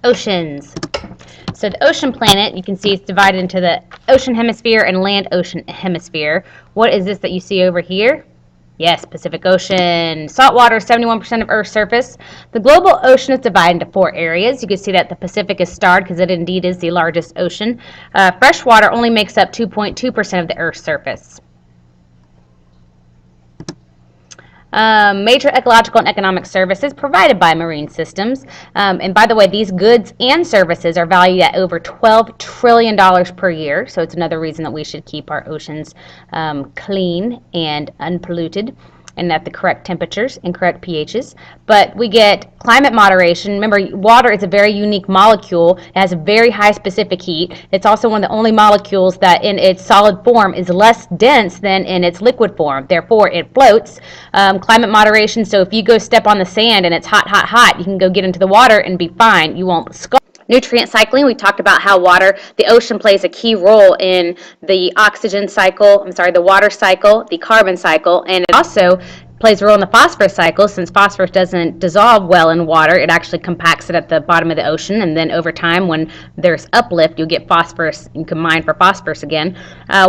Oceans. So the ocean planet, you can see it's divided into the ocean hemisphere and land ocean hemisphere. What is this that you see over here? Yes, Pacific Ocean. Saltwater, 71% of Earth's surface. The global ocean is divided into 4 areas. You can see that the Pacific is starred because it indeed is the largest ocean. Freshwater only makes up 2.2% of the Earth's surface. Major ecological and economic services provided by marine systems. And by the way, these goods and services are valued at over $12 trillion per year. So it's another reason that we should keep our oceans clean and unpolluted and at the correct temperatures and correct pHs. But we get climate moderation. Remember, water is a very unique molecule. It has a very high specific heat. It's also one of the only molecules that in its solid form is less dense than in its liquid form. Therefore, it floats. Climate moderation, so if you go step on the sand and it's hot, hot, hot, you can go get into the water and be fine. You won't scald. Nutrient cycling, we talked about how the ocean plays a key role in the the water cycle, the carbon cycle, and it also plays a role in the phosphorus cycle. Since phosphorus doesn't dissolve well in water, it actually compacts it at the bottom of the ocean, and then over time when there's uplift, you'll get phosphorus. You can mine for phosphorus again.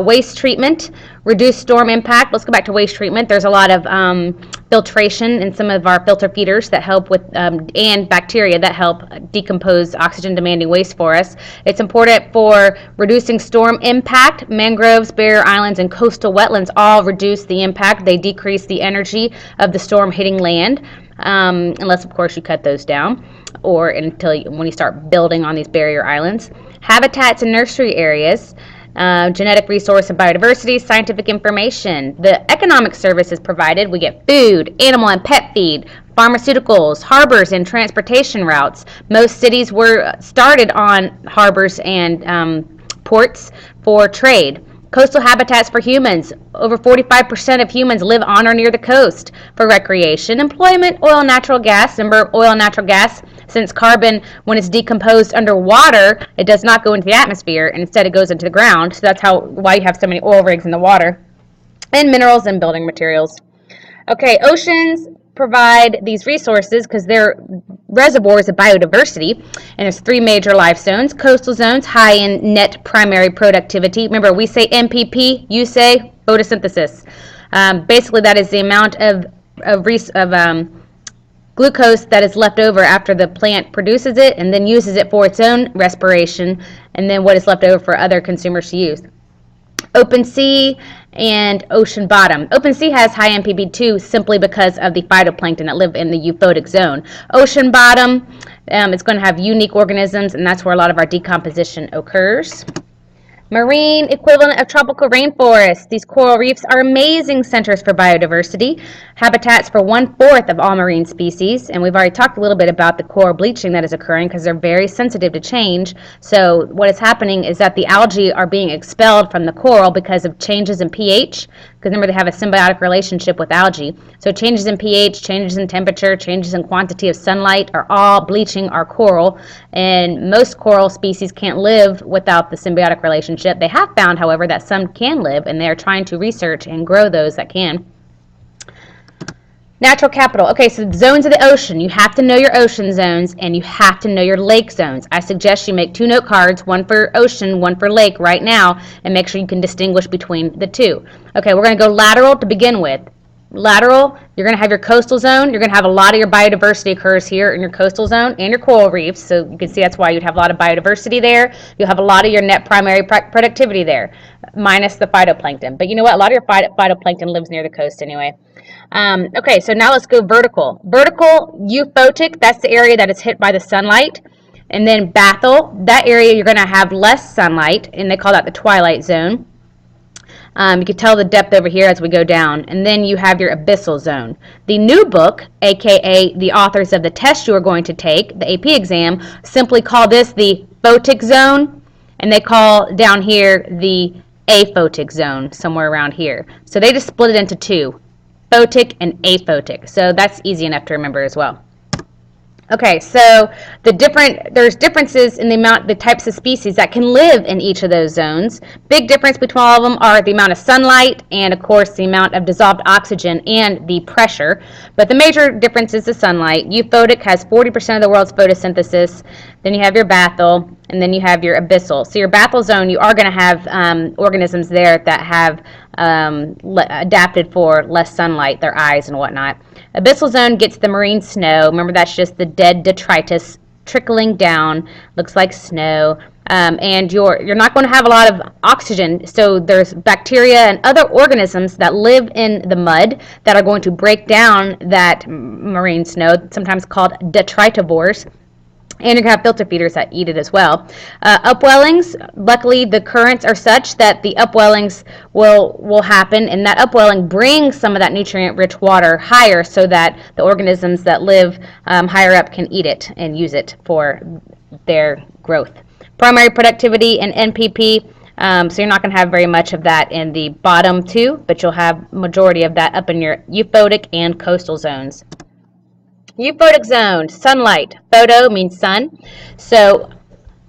Waste treatment, reduce storm impact. Let's go back to waste treatment. There's a lot of filtration in some of our filter feeders that help with, and bacteria that help decompose oxygen-demanding waste for us. It's important for reducing storm impact. Mangroves, barrier islands, and coastal wetlands all reduce the impact. They decrease the energy of the storm hitting land, unless of course you cut those down, or when you start building on these barrier islands. Habitats and nursery areas. Genetic resource and biodiversity, scientific information. The economic services provided, we get food, animal and pet feed, pharmaceuticals, harbors and transportation routes. Most cities were started on harbors and ports for trade. Coastal habitats for humans. Over 45% of humans live on or near the coast. For recreation, employment, oil and natural gas. Remember, oil and natural gas, since carbon, when it's decomposed underwater, it does not go into the atmosphere, and instead it goes into the ground. So that's why you have so many oil rigs in the water. And minerals and building materials. Okay, oceans provide these resources because they're reservoirs of biodiversity, and there's 3 major life zones. Coastal zones, high in net primary productivity. Remember, we say MPP, you say photosynthesis. Basically, that is the amount of glucose that is left over after the plant produces it and then uses it for its own respiration, and then what is left over for other consumers to use. Open sea and ocean bottom. Open sea has high MPP too, simply because of the phytoplankton that live in the euphotic zone. Ocean bottom, it's going to have unique organisms, and that's where a lot of our decomposition occurs. Marine equivalent of tropical rainforests. These coral reefs are amazing centers for biodiversity, habitats for 1/4 of all marine species, and we've already talked a little bit about the coral bleaching that is occurring because they're very sensitive to change. So what is happening is that the algae are being expelled from the coral because of changes in pH, because remember they have a symbiotic relationship with algae. So changes in pH, changes in temperature, changes in quantity of sunlight are all bleaching our coral, and most coral species can't live without the symbiotic relationship. They have found, however, that some can live, and they are trying to research and grow those that can. Natural capital. Okay, so the zones of the ocean. You have to know your ocean zones, and you have to know your lake zones. I suggest you make 2 note cards, one for ocean, one for lake right now, and make sure you can distinguish between the 2. Okay, we're going to go lateral to begin with. Lateral, you're going to have your coastal zone. You're going to have a lot of your biodiversity occurs here in your coastal zone and your coral reefs. So you can see that's why you'd have a lot of biodiversity there. You'll have a lot of your net primary productivity there, minus the phytoplankton. But you know what? A lot of your phytoplankton lives near the coast anyway. Okay, so now let's go vertical. Vertical, euphotic, that's the area that is hit by the sunlight. And then bathyl, that area you're going to have less sunlight, and they call that the twilight zone. You can tell the depth over here as we go down. And then you have your abyssal zone. The new book, aka the authors of the test you are going to take, the AP exam, simply call this the photic zone, and they call down here the aphotic zone, somewhere around here. So they just split it into 2, photic and aphotic. So that's easy enough to remember as well. Okay, so there's differences in the types of species that can live in each of those zones. Big difference between all of them are the amount of sunlight and, of course, the amount of dissolved oxygen and the pressure. But the major difference is the sunlight. Euphotic has 40% of the world's photosynthesis. Then you have your bathal, and then you have your abyssal. So your bathal zone, you are going to have organisms there that have adapted for less sunlight, their eyes and whatnot. Abyssal zone gets the marine snow. Remember, that's just the dead detritus trickling down. Looks like snow. And you're not going to have a lot of oxygen. So there's bacteria and other organisms that live in the mud that are going to break down that marine snow, sometimes called detritivores. And you're going to have filter feeders that eat it as well. Upwellings, luckily the currents are such that the upwellings will happen, and that upwelling brings some of that nutrient-rich water higher so that the organisms that live higher up can eat it and use it for their growth. Primary productivity and NPP, so you're not going to have very much of that in the bottom two, but you'll have majority of that up in your euphotic and coastal zones. Euphotic zone, sunlight. Photo means sun, so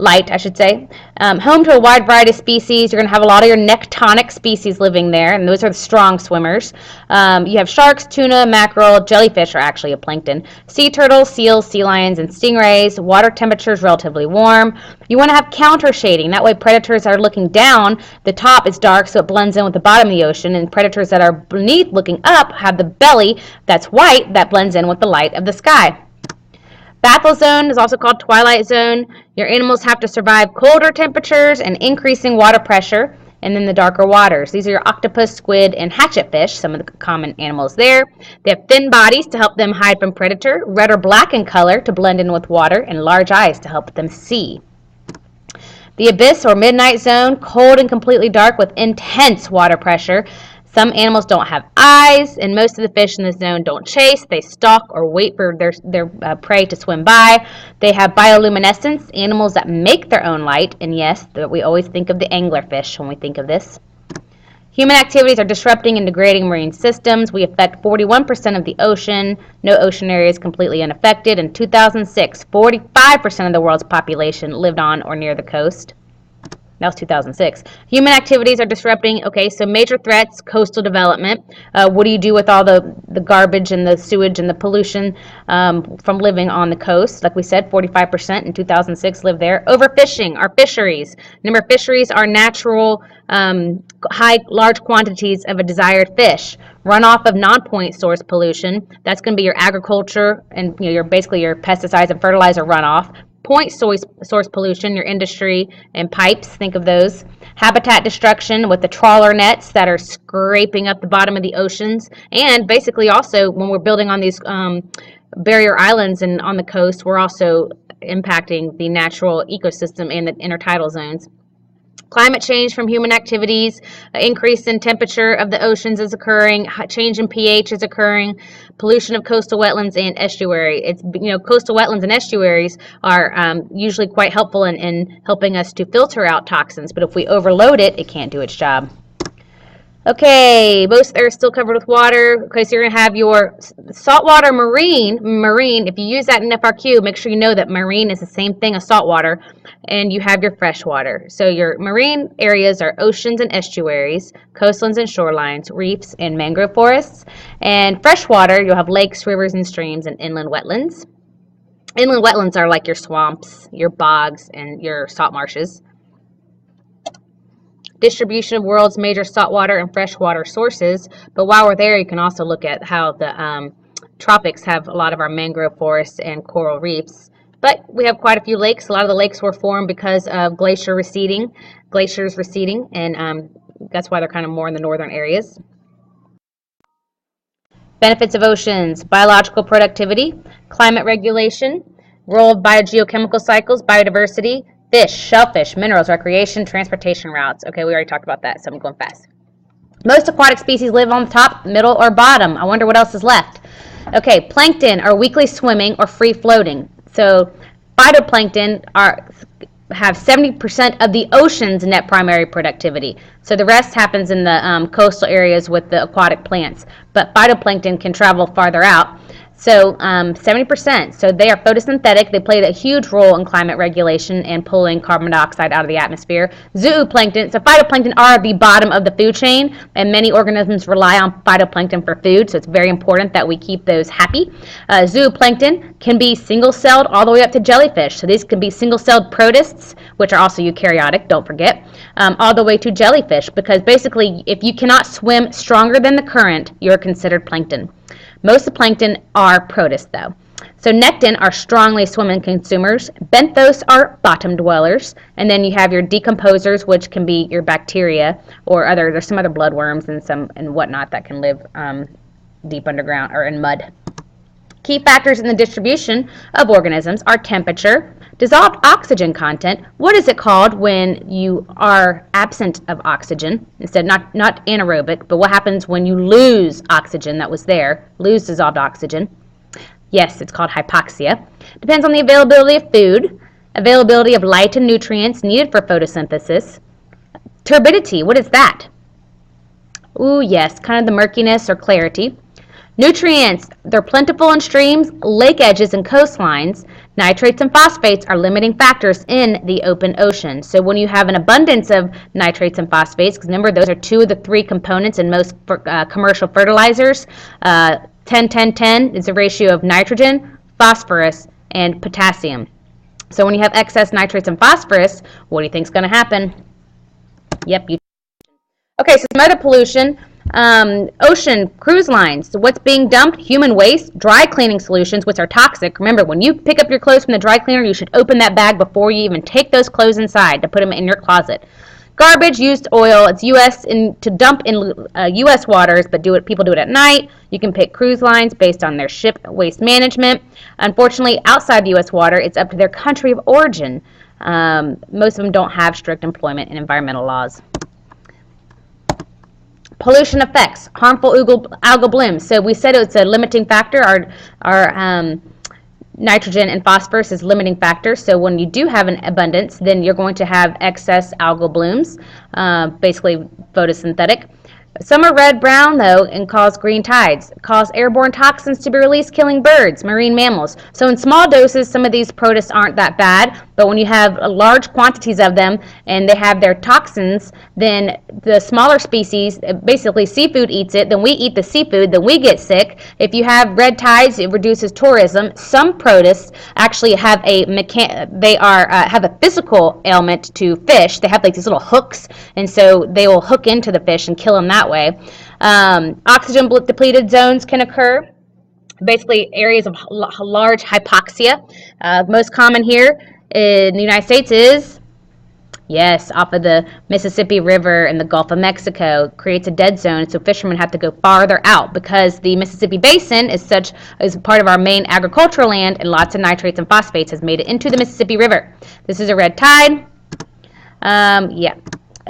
light, I should say. Home to a wide variety of species. You're going to have a lot of your nectonic species living there, and those are the strong swimmers. You have sharks, tuna, mackerel, jellyfish are actually a plankton, sea turtles, seals, sea lions, and stingrays. Water temperature is relatively warm. You want to have counter shading. That way predators are looking down. The top is dark, so it blends in with the bottom of the ocean, and predators that are beneath looking up have the belly that's white that blends in with the light of the sky. Bathal zone is also called twilight zone. Your animals have to survive colder temperatures and increasing water pressure, and then the darker waters. These are your octopus, squid, and hatchetfish, some of the common animals there. They have thin bodies to help them hide from predator, red or black in color to blend in with water, and large eyes to help them see. The abyss or midnight zone, cold and completely dark with intense water pressure. Some animals don't have eyes, and most of the fish in the zone don't chase. They stalk or wait for their prey to swim by. They have bioluminescence, animals that make their own light, and yes, we always think of the anglerfish when we think of this. Human activities are disrupting and degrading marine systems. We affect 41% of the ocean. No ocean area is completely unaffected. In 2006, 45% of the world's population lived on or near the coast. That was 2006. Human activities are disrupting. Okay, so major threats, coastal development. What do you do with all the garbage and the sewage and the pollution from living on the coast? Like we said, 45% in 2006 lived there. Overfishing, our fisheries. Remember, fisheries are natural, large quantities of a desired fish. Runoff of non-point source pollution. That's going to be your agriculture and basically your pesticides and fertilizer runoff. Point source pollution, your industry and pipes, think of those. Habitat destruction with the trawler nets that are scraping up the bottom of the oceans. And basically also when we're building on these barrier islands and on the coast, we're also impacting the natural ecosystem and the intertidal zones. Climate change from human activities, increase in temperature of the oceans is occurring, change in pH is occurring, pollution of coastal wetlands and estuary. It's coastal wetlands and estuaries are usually quite helpful in helping us to filter out toxins, but if we overload it, it can't do its job. Okay, most of the earth is still covered with water. Okay, so you're going to have your saltwater marine. If you use that in FRQ, make sure you know that marine is the same thing as saltwater. And you have your freshwater. So your marine areas are oceans and estuaries, coastlands and shorelines, reefs and mangrove forests. And freshwater, you'll have lakes, rivers, and streams, and inland wetlands. Inland wetlands are like your swamps, your bogs, and your salt marshes. Distribution of world's major saltwater and freshwater sources. But while we're there, you can also look at how the tropics have a lot of our mangrove forests and coral reefs. But we have quite a few lakes. A lot of the lakes were formed because of glaciers receding, and that's why they're kind of more in the northern areas. Benefits of oceans: biological productivity, climate regulation, role of biogeochemical cycles, biodiversity, fish, shellfish, minerals, recreation, transportation routes. Okay, we already talked about that, so I'm going fast. Most aquatic species live on the top, middle, or bottom. I wonder what else is left. Okay, plankton are weakly swimming or free floating. So phytoplankton have 70% of the ocean's net primary productivity. So the rest happens in the coastal areas with the aquatic plants. But phytoplankton can travel farther out. So 70%. So they are photosynthetic. They play a huge role in climate regulation and pulling carbon dioxide out of the atmosphere. Zooplankton. So phytoplankton are the bottom of the food chain, and many organisms rely on phytoplankton for food. So it's very important that we keep those happy. Zooplankton can be single-celled all the way up to jellyfish. So these can be single-celled protists, which are also eukaryotic. Don't forget, all the way to jellyfish. Because basically, if you cannot swim stronger than the current, you're considered plankton. Most of the plankton are protists, though. So nectin are strongly swimming consumers. Benthos are bottom dwellers. And then you have your decomposers, which can be your bacteria or there's some other bloodworms and whatnot that can live deep underground or in mud. Key factors in the distribution of organisms are temperature, dissolved oxygen content. What is it called when you are absent of oxygen? Instead, not anaerobic, but what happens when you lose oxygen that was there, lose dissolved oxygen? Yes, it's called hypoxia. Depends on the availability of food, availability of light and nutrients needed for photosynthesis. Turbidity, what is that? Ooh, yes, kind of the murkiness or clarity. Nutrients, they're plentiful in streams, lake edges, and coastlines. Nitrates and phosphates are limiting factors in the open ocean. So when you have an abundance of nitrates and phosphates, because remember those are 2 of the 3 components in most commercial fertilizers, 10-10-10 is the ratio of nitrogen, phosphorus, and potassium. So when you have excess nitrates and phosphorus, what do you think is going to happen? Yep. Okay, so some other pollution. Ocean cruise lines. So what's being dumped? Human waste, dry cleaning solutions, which are toxic. Remember, when you pick up your clothes from the dry cleaner, you should open that bag before you even take those clothes inside to put them in your closet. Garbage, used oil. It's to dump in U.S. waters, but people do it at night. You can pick cruise lines based on their ship waste management. Unfortunately, outside the U.S. water, it's up to their country of origin. Most of them don't have strict employment and environmental laws. Pollution effects, harmful algal blooms. So we said it's a limiting factor. Our nitrogen and phosphorus is limiting factors. So when you do have an abundance, then you're going to have excess algal blooms, basically photosynthetic. Some are red-brown, though, and cause green tides, cause airborne toxins to be released, killing birds, marine mammals. So in small doses, some of these protists aren't that bad, but when you have large quantities of them and they have their toxins, then the smaller species, basically seafood eats it, then we eat the seafood, then we get sick. If you have red tides, it reduces tourism. Some protists actually have have a physical ailment to fish. They have like these little hooks, and so they will hook into the fish and kill them that way. Oxygen depleted zones can occur, basically areas of large hypoxia. Most common here in the United States is, yes, off of the Mississippi River and the Gulf of Mexico, creates a dead zone, so fishermen have to go farther out because the Mississippi Basin is part of our main agricultural land, and lots of nitrates and phosphates has made it into the Mississippi River. This is a red tide. Yeah.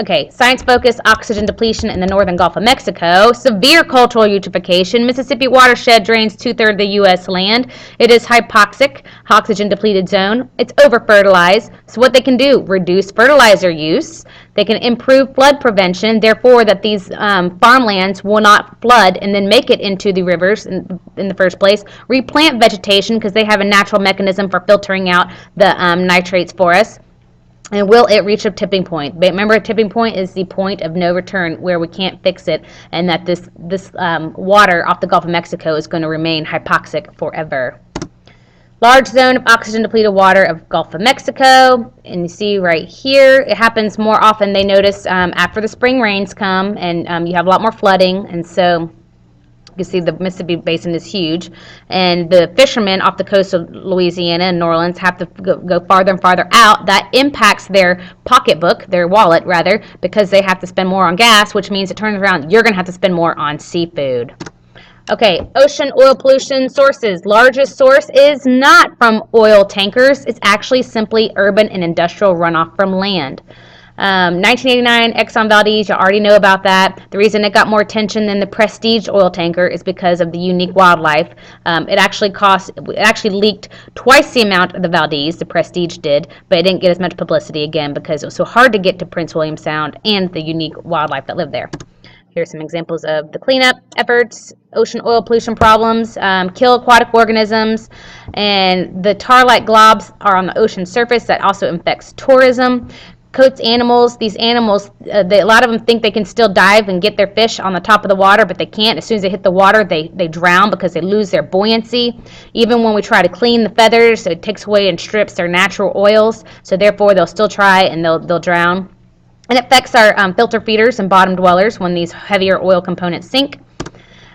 Okay, science focus, oxygen depletion in the northern Gulf of Mexico. Severe cultural eutrophication. Mississippi watershed drains 2/3 of the U.S. land. It is hypoxic, oxygen depleted zone. It's over-fertilized. So what they can do, reduce fertilizer use. They can improve flood prevention, therefore that these farmlands will not flood and then make it into the rivers in the first place. Replant vegetation because they have a natural mechanism for filtering out the nitrates for us. And will it reach a tipping point? Remember, a tipping point is the point of no return where we can't fix it, and that this water off the Gulf of Mexico is going to remain hypoxic forever. Large zone of oxygen depleted water of Gulf of Mexico, and you see right here, it happens more often, they notice, after the spring rains come, and you have a lot more flooding, and so you can see the Mississippi Basin is huge, and the fishermen off the coast of Louisiana and New Orleans have to go farther and farther out. That impacts their pocketbook, their wallet rather, because they have to spend more on gas, which means it turns around, you're going to have to spend more on seafood. Okay, ocean oil pollution sources. Largest source is not from oil tankers. It's actually simply urban and industrial runoff from land. 1989 Exxon Valdez, you already know about that. The reason it got more attention than the Prestige oil tanker is because of the unique wildlife. It actually leaked twice the amount of the Valdez, the Prestige did, but it didn't get as much publicity again because it was so hard to get to Prince William Sound and the unique wildlife that lived there. Here's some examples of the cleanup efforts, ocean oil pollution problems, kill aquatic organisms, and the tar-like globs are on the ocean surface. That also affects tourism. Coats animals. These animals, a lot of them think they can still dive and get their fish on the top of the water, but they can't. As soon as they hit the water, they drown because they lose their buoyancy. Even when we try to clean the feathers, it takes away and strips their natural oils, so therefore they'll still try and they'll drown. And it affects our filter feeders and bottom dwellers when these heavier oil components sink.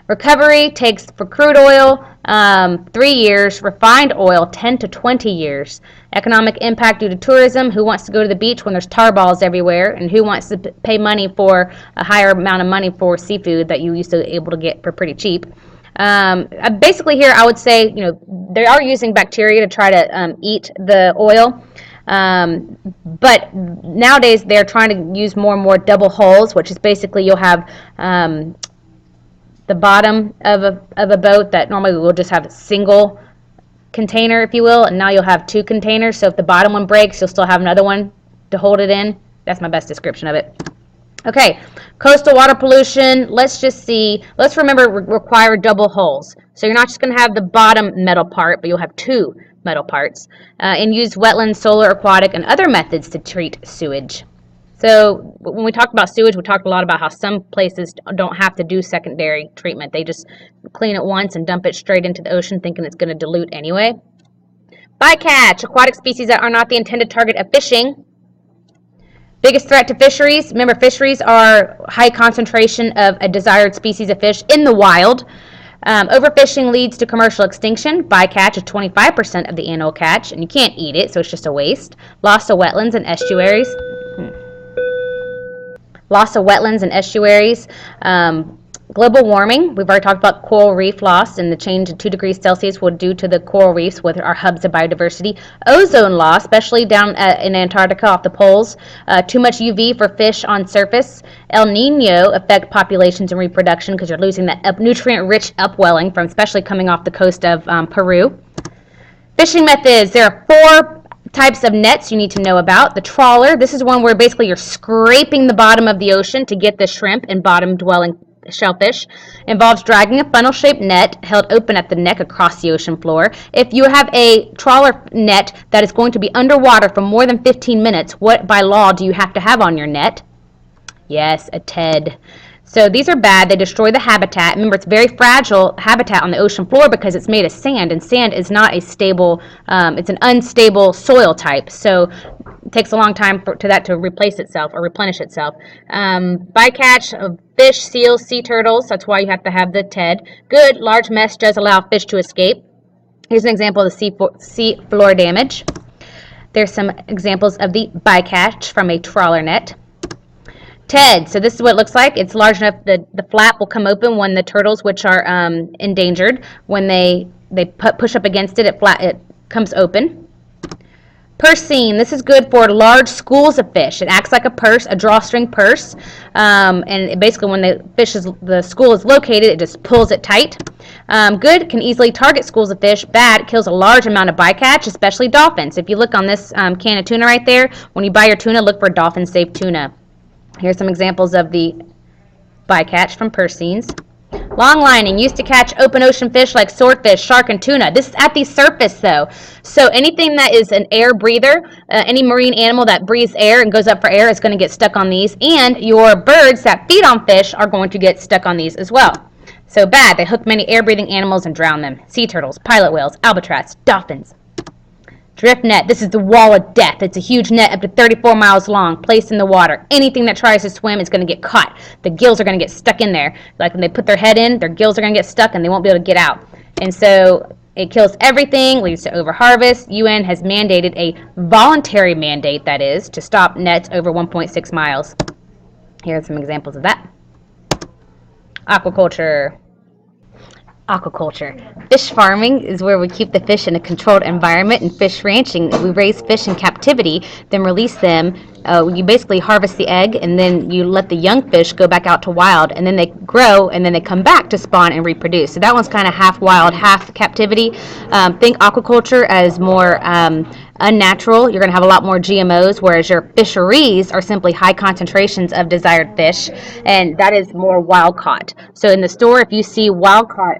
Recovery takes, for crude oil, 3 years, refined oil, 10 to 20 years. Economic impact due to tourism, who wants to go to the beach when there's tar balls everywhere, and who wants to pay money for a higher amount of money for seafood that you used to be able to get for pretty cheap. Basically here I would say, they are using bacteria to try to eat the oil. But nowadays they're trying to use more and more double hulls, which is basically you'll have the bottom of a boat that normally will just have a single container, if you will, and now you'll have 2 containers. So if the bottom one breaks, you'll still have another one to hold it in. That's my best description of it. Okay, coastal water pollution. Let's remember require double hulls. So you're not just going to have the bottom metal part, but you'll have 2 metal parts. And use wetlands, solar, aquatic, and other methods to treat sewage. So when we talked about sewage, we talked a lot about how some places don't have to do secondary treatment. They just clean it once and dump it straight into the ocean thinking it's going to dilute anyway. Bycatch, aquatic species that are not the intended target of fishing. Biggest threat to fisheries. Remember, fisheries are high concentration of a desired species of fish in the wild. Overfishing leads to commercial extinction. Bycatch is 25% of the annual catch, and you can't eat it, so it's just a waste. Loss of wetlands and estuaries. Global warming. We've already talked about coral reef loss, and the change in 2 degrees Celsius will due to the coral reefs with our hubs of biodiversity. Ozone loss, especially down in Antarctica off the poles. Too much UV for fish on surface. El Nino affect populations and reproduction because you're losing that nutrient-rich upwelling from especially coming off the coast of Peru. Fishing methods. There are 4 types of nets you need to know about. The trawler. This is one where basically you're scraping the bottom of the ocean to get the shrimp and bottom-dwelling shellfish. Involves dragging a funnel-shaped net held open at the neck across the ocean floor. If you have a trawler net that is going to be underwater for more than 15 minutes, what by law do you have to have on your net? Yes, a TED. So these are bad. They destroy the habitat. Remember, it's very fragile habitat on the ocean floor because it's made of sand, and sand is not a stable, it's an unstable soil type. So it takes a long time for that to replace itself or replenish itself. Bycatch of fish, seals, sea turtles. That's why you have to have the TED. Good. Large mesh does allow fish to escape. Here's an example of the sea floor damage. There's some examples of the bycatch from a trawler net. TED, so this is what it looks like. It's large enough that the flap will come open when the turtles, which are endangered, when they push up against it, it comes open. Purse seine, this is good for large schools of fish. It acts like a purse, a drawstring purse, and basically when the school is located, it just pulls it tight. Good, can easily target schools of fish. Bad, it kills a large amount of bycatch, especially dolphins. If you look on this can of tuna right there, when you buy your tuna, look for dolphin-safe tuna. Here's some examples of the bycatch from purse seines. Long lining, used to catch open ocean fish like swordfish, shark, and tuna. This is at the surface, though. So anything that is an air breather, any marine animal that breathes air and goes up for air is going to get stuck on these. And your birds that feed on fish are going to get stuck on these as well. So bad, they hook many air-breathing animals and drown them. Sea turtles, pilot whales, albatross, dolphins. Drift net. This is the wall of death. It's a huge net up to 34 miles long, placed in the water. Anything that tries to swim is going to get caught. The gills are going to get stuck in there. Like when they put their head in, their gills are going to get stuck and they won't be able to get out. And so it kills everything, leads to overharvest. UN has mandated a voluntary mandate, that is, to stop nets over 1.6 miles. Here are some examples of that. Aquaculture. Fish farming is where we keep the fish in a controlled environment, and fish ranching, we raise fish in captivity, then release them you basically harvest the egg, and then you let the young fish go back out to wild, and then they grow, and then they come back to spawn and reproduce. So that one's kind of half wild, half captivity. Think aquaculture as more unnatural. You're going to have a lot more GMOs, whereas your fisheries are simply high concentrations of desired fish, and that is more wild caught. So in the store, if you see wild caught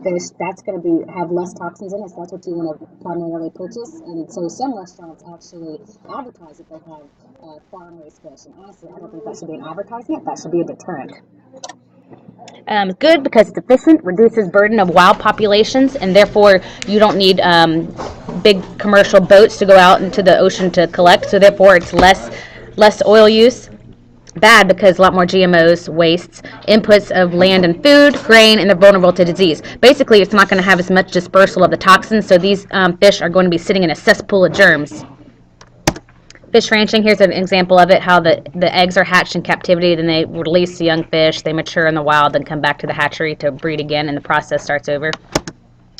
fish, that's going to have less toxins in it. So that's what you want to primarily purchase. And so some restaurants actually advertise that they have farm-raised fish. And honestly, I don't think that should be an advertisement. That should be a deterrent. Good because it's efficient, reduces burden of wild populations, and therefore you don't need big commercial boats to go out into the ocean to collect. So therefore it's less oil use. Bad because a lot more GMOs, wastes, inputs of land and food, grain, and they're vulnerable to disease. Basically, it's not going to have as much dispersal of the toxins, so these fish are going to be sitting in a cesspool of germs. Fish ranching, here's an example of it, how the eggs are hatched in captivity, then they release the young fish, they mature in the wild, then come back to the hatchery to breed again, and the process starts over.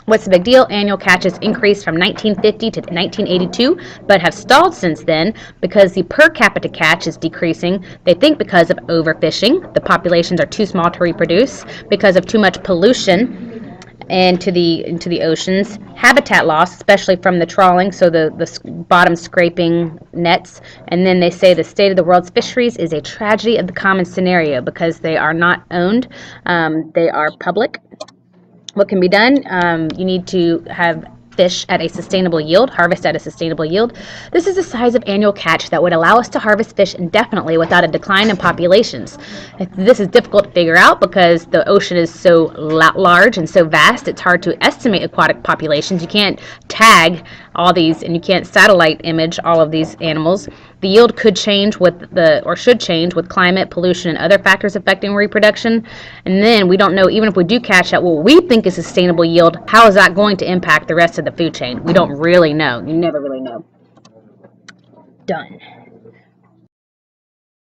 What's the big deal? Annual catches increased from 1950 to 1982, but have stalled since then because the per capita catch is decreasing. They think because of overfishing, the populations are too small to reproduce, because of too much pollution into the oceans, habitat loss, especially from the trawling, so the bottom scraping nets, and then they say the state of the world's fisheries is a tragedy of the common scenario because they are not owned, they are public. What can be done? You need to have fish at a sustainable yield, harvest at a sustainable yield. This is the size of annual catch that would allow us to harvest fish indefinitely without a decline in populations. This is difficult to figure out because the ocean is so large and so vast, it's hard to estimate aquatic populations. You can't tag all these, and you can't satellite image all of these animals. The yield could change should change with climate, pollution, and other factors affecting reproduction. And then we don't know, even if we do catch at what we think is a sustainable yield, how is that going to impact the rest of the food chain? We don't really know. You never really know. Done.